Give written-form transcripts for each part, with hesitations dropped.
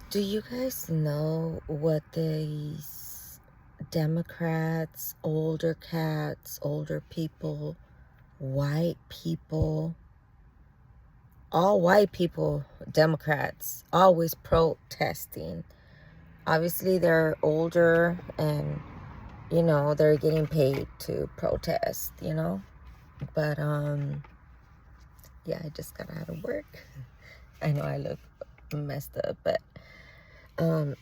Do you guys know what these Democrats, older cats, older people, white people, all white people, Democrats, always protesting? Obviously, they're older and, they're getting paid to protest, But, yeah, I just got out of work. I know I look messed up, but, um,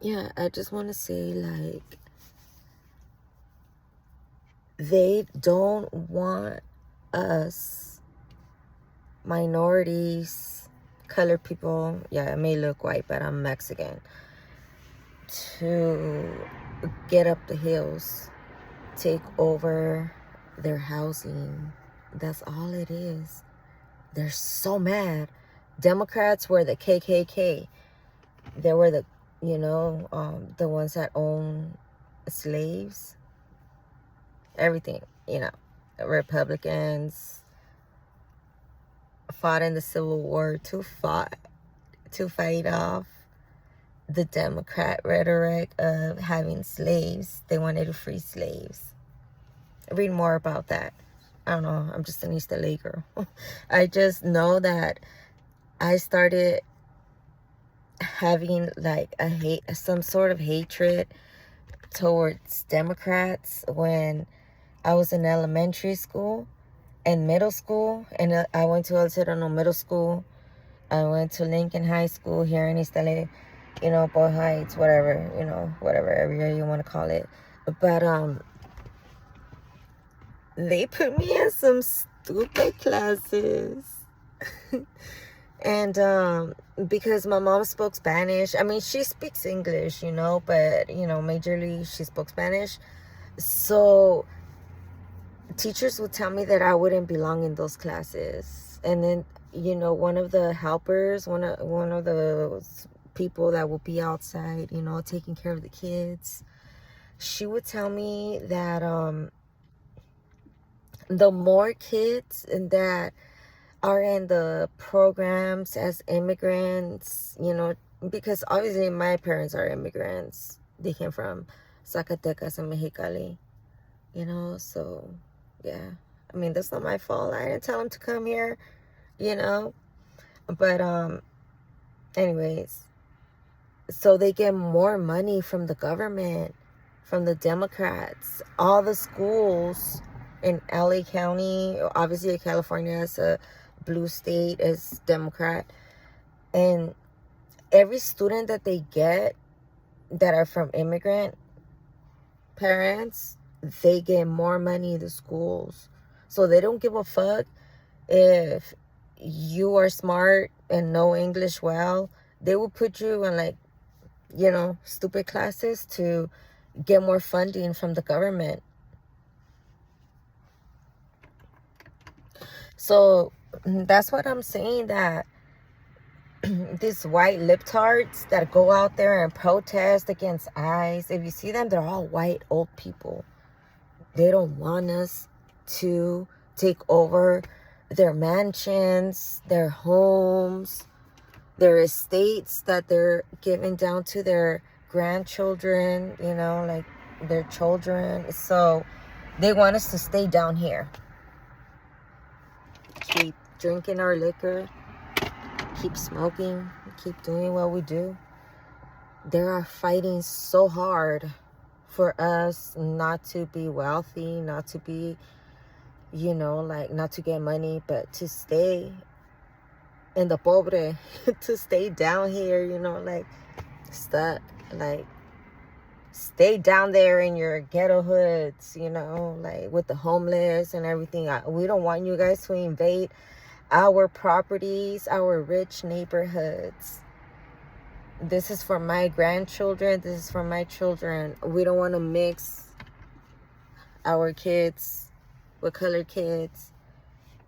yeah, I just want to say, like, they don't want us, minorities, colored people, yeah, I may look white, but I'm Mexican, to get up the hills, take over their housing. That's all it is. They're so mad. Democrats were the KKK. They were the ones that own slaves, everything, Republicans fought in the Civil War to fight off the Democrat rhetoric of having slaves. They wanted to free slaves. Read more about that. I don't know. I'm just an East LA girl. I just know that I started having like some sort of hatred towards Democrats when I was in elementary school and middle school. And I went to El Serrano Middle School. I went to Lincoln High School here in East LA, Boy Heights, whatever, whatever area you want to call it. But they put me in some stupid classes. And because my mom spoke Spanish, I mean, she speaks English, but, majorly she spoke Spanish. So teachers would tell me that I wouldn't belong in those classes. And then, one of the helpers, one of the people that would be outside, taking care of the kids, she would tell me that the more kids that are in the programs as immigrants, because obviously my parents are immigrants. They came from Zacatecas and Mexicali, so yeah. I mean, that's not my fault. I didn't tell them to come here, you know. But anyways, so they get more money from the government, from the Democrats. All the schools in LA County, obviously California is a blue state, is Democrat, and every student that they get that are from immigrant parents, they get more money in the schools. So they don't give a fuck if you are smart and know English well. They will put you in stupid classes to get more funding from the government. So that's what I'm saying, that these white libtards that go out there and protest against ICE, if you see them, they're all white old people. They don't want us to take over their mansions, their homes, their estates that they're giving down to their grandchildren, like their children. So they want us to stay down here, keep drinking our liquor, keep smoking, keep doing what we do. They are fighting so hard for us not to be wealthy, not to be, not to get money, but to stay in the pobre, to stay down here, stuck, stay down there in your ghetto hoods, with the homeless and everything. We don't want you guys to invade our properties, our rich neighborhoods. This is for my grandchildren. This is for my children. We don't want to mix our kids with colored kids,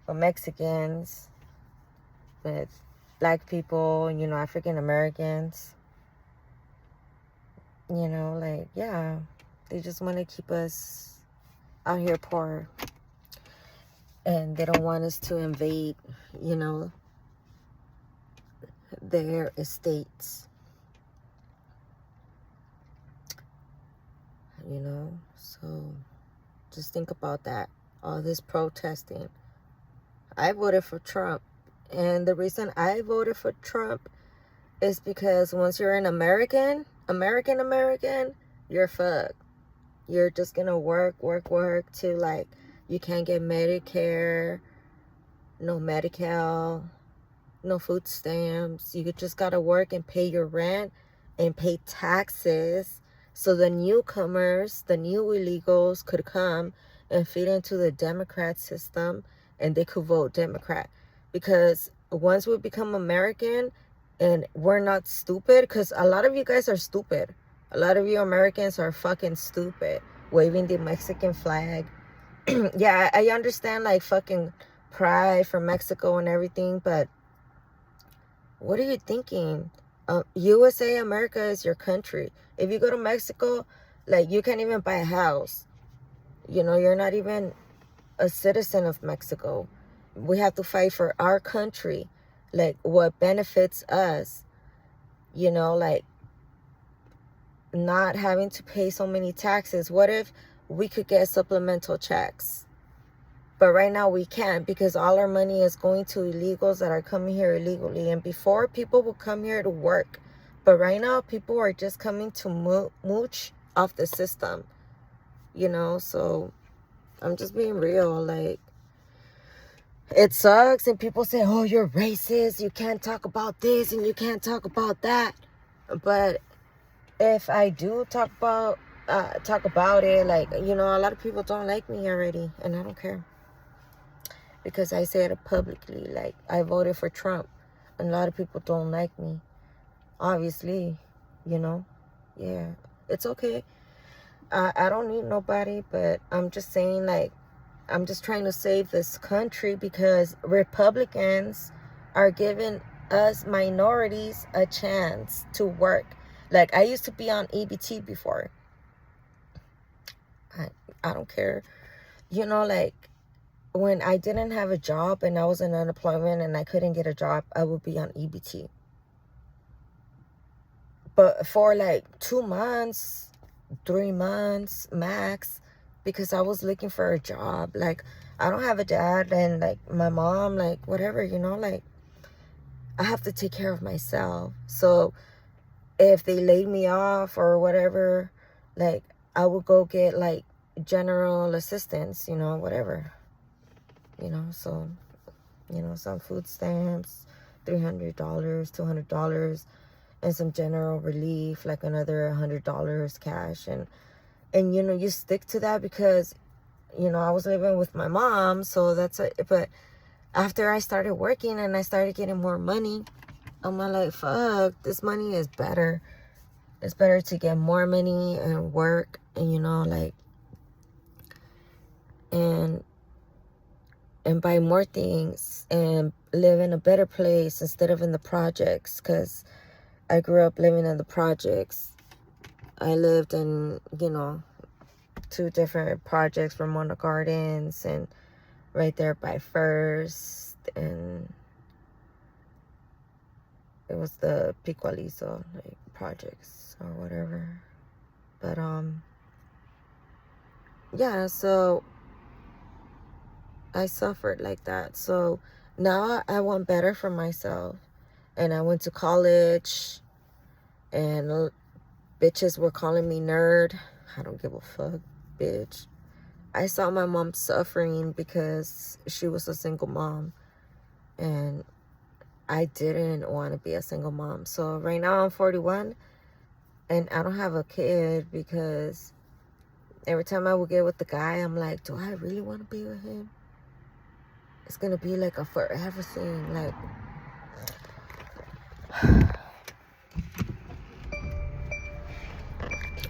with Mexicans, with black people, African Americans. Yeah, they just want to keep us out here poor. And they don't want us to invade, their estates. You know, so just think about that. All this protesting. I voted for Trump. And the reason I voted for Trump is because once you're an American, you're fucked. You're just gonna work to, like, you can't get Medicare, no Medi-Cal, no food stamps. You just gotta work and pay your rent and pay taxes, so the newcomers, the new illegals could come and feed into the Democrat system, and they could vote Democrat. Because once we become American and we're not stupid, because a lot of you guys are stupid. A lot of you Americans are fucking stupid, waving the Mexican flag. Yeah, I understand, like, fucking pride for Mexico and everything, but what are you thinking? USA, America is your country. If you go to Mexico, like, you can't even buy a house. You know, you're not even a citizen of Mexico. We have to fight for our country, like, what benefits us, you know, like, not having to pay so many taxes. What if we could get supplemental checks? But right now we can't, because all our money is going to illegals that are coming here illegally. And before, people would come here to work, but right now people are just coming to mooch off the system, you know. So I'm just being real. Like, it sucks, and people say, oh, you're racist, you can't talk about this and you can't talk about that. But if I do talk about it, like, you know, a lot of people don't like me already, and I don't care, because I said it publicly. Like, I voted for Trump, and a lot of people don't like me, obviously, you know. Yeah, it's okay. I don't need nobody, but I'm just saying, like, I'm just trying to save this country, because Republicans are giving us minorities a chance to work. Like, I used to be on EBT before. I don't care. You know, like, when I didn't have a job and I was in unemployment and I couldn't get a job, I would be on EBT. But for like 2 months, 3 months max, because I was looking for a job. Like, I don't have a dad, and like my mom, like, whatever, you know, like, I have to take care of myself. So if they laid me off or whatever, like, I would go get like general assistance, you know, whatever, you know. So, you know, some food stamps, $300, $200, and some general relief, like another $100 cash. And you know, you stick to that, because, you know, I was living with my mom, so that's it. But after I started working and I started getting more money, I'm like, fuck, this money is better. It's better to get more money and work, and, you know, like, and buy more things and live in a better place instead of in the projects, because I grew up living in the projects. I lived in, you know, 2 different projects, Ramona Gardens and right there by First, and it was the Picualizo, like, projects or whatever. But yeah, so I suffered like that. So now I want better for myself, and I went to college, and bitches were calling me nerd. I don't give a fuck, bitch. I saw my mom suffering because she was a single mom, and I didn't want to be a single mom. So right now I'm 41, and I don't have a kid, because every time I would get with the guy, I'm like, do I really want to be with him? It's gonna be like a forever thing. Like,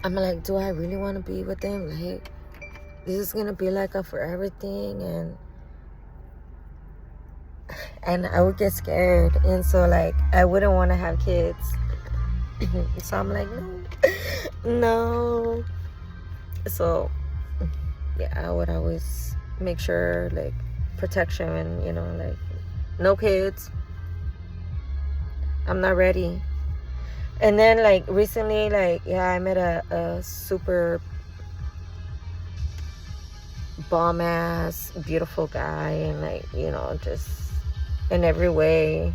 I'm like, do I really want to be with him? Like, this is gonna be like a forever thing, and I would get scared, and so, like, I wouldn't want to have kids. So I'm like, no. So yeah, I would always make sure, like, protection, and, you know, like, no kids. I'm not ready. And then, like, recently, like, yeah, I met a super bomb ass beautiful guy, and, like, you know, just in every way.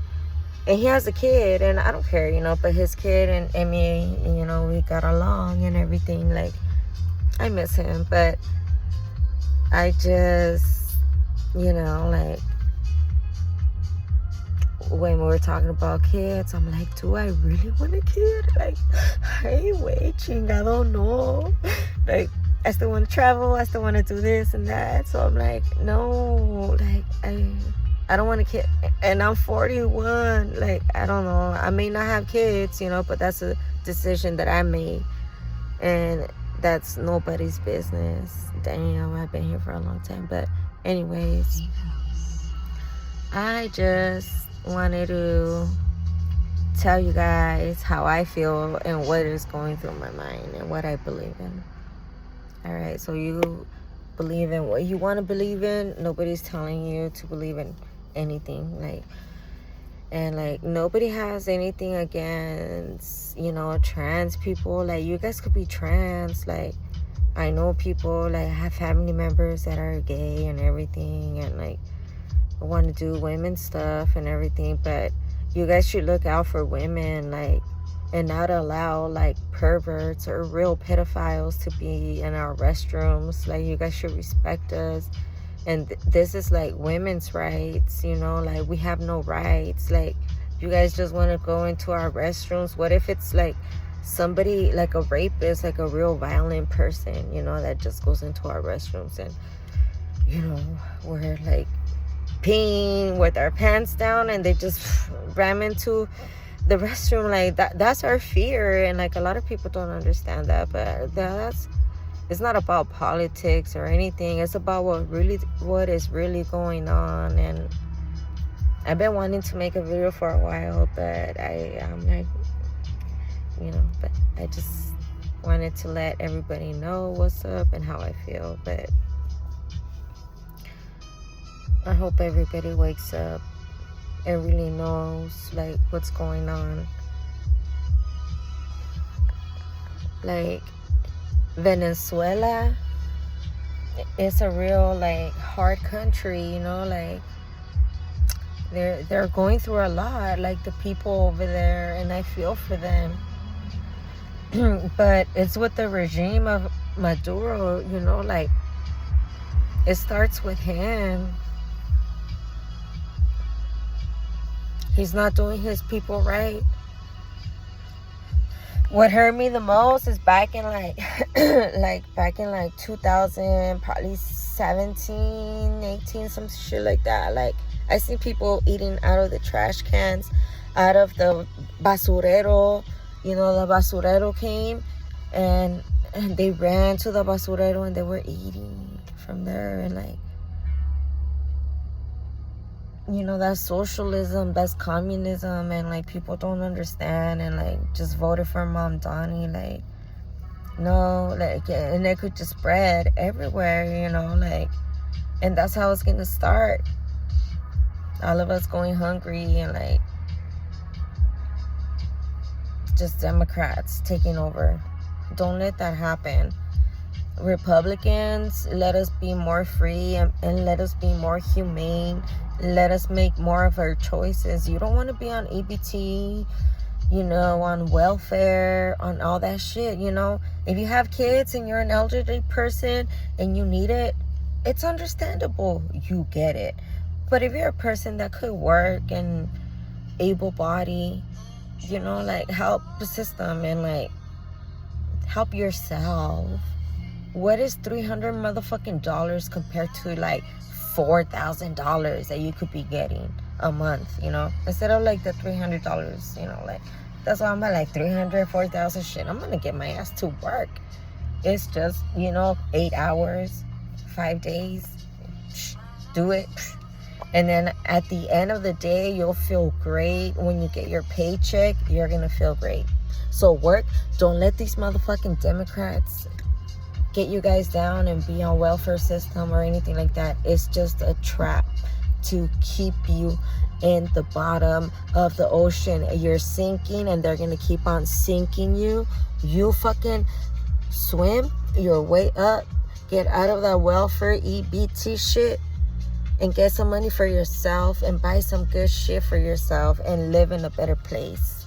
And he has a kid, and I don't care, you know, but his kid and me, you know, we got along and everything. Like, I miss him, but I just, you know, like, when we were talking about kids, I'm like, do I really want a kid? Like, I ain't waiting. I don't know. Like, I still want to travel. I still want to do this and that. So I'm like, no, like, I don't want a kid. And I'm 41. Like, I don't know. I may not have kids, you know, but that's a decision that I made. And that's nobody's business. Damn, I've been here for a long time. But anyways, I just wanted to tell you guys how I feel and what is going through my mind and what I believe in. All right, so you believe in what you want to believe in. Nobody's telling you to believe in anything. Like, and like, nobody has anything against, you know, trans people. Like, you guys could be trans. Like, I know people, like, I have family members that are gay and everything, and like, want to do women stuff and everything, but you guys should look out for women, like, and not allow like perverts or real pedophiles to be in our restrooms. Like, you guys should respect us. And this is like women's rights, you know, like, we have no rights. Like, you guys just want to go into our restrooms. What if it's like somebody, like a rapist, like a real violent person, you know, that just goes into our restrooms, and, you know, we're like peeing with our pants down and they just ram into the restroom. Like, that's our fear. And like, a lot of people don't understand that, but that's, it's not about politics or anything. It's about what is really going on. And I've been wanting to make a video for a while, but I'm like, you know, but I just wanted to let everybody know what's up and how I feel. But I hope everybody wakes up and really knows, like, what's going on. Like, Venezuela is a real, like, hard country, you know, like, they're going through a lot, like, the people over there, and I feel for them. But it's with the regime of Maduro, you know, like, it starts with him. He's not doing his people right. What hurt me the most is back in like back in like 2000, probably 17, 18, some shit like that. Like, I see people eating out of the trash cans, out of the basurero. You know, the basurero came and they ran to the basurero and they were eating from there. And like, you know, that's socialism, that's communism, and like, people don't understand, and like, just voted for Mamdani. Like, no, like, and it could just spread everywhere, you know, like, and that's how it's gonna start. All of us going hungry, and like, just Democrats taking over. Don't let that happen. Republicans, let us be more free, and let us be more humane. Let us make more of our choices. You don't want to be on EBT, you know, on welfare, on all that shit, you know. If you have kids and you're an elderly person and you need it, it's understandable. You get it. But if you're a person that could work and able-bodied, you know, like, help the system and like, help yourself. What is $300 motherfucking dollars compared to like $4,000 that you could be getting a month, you know? Instead of like the $300, you know, like, that's why I'm at like 300, 4,000 shit. I'm gonna get my ass to work. It's just, you know, 8 hours, 5 days, do it. And then at the end of the day, you'll feel great. When you get your paycheck, you're gonna feel great. So work. Don't let these motherfucking Democrats get you guys down and be on welfare system or anything like that. It's just a trap to keep you in the bottom of the ocean. You're sinking and they're gonna keep on sinking you. You fucking swim your way up, get out of that welfare EBT shit, and get some money for yourself and buy some good shit for yourself and live in a better place.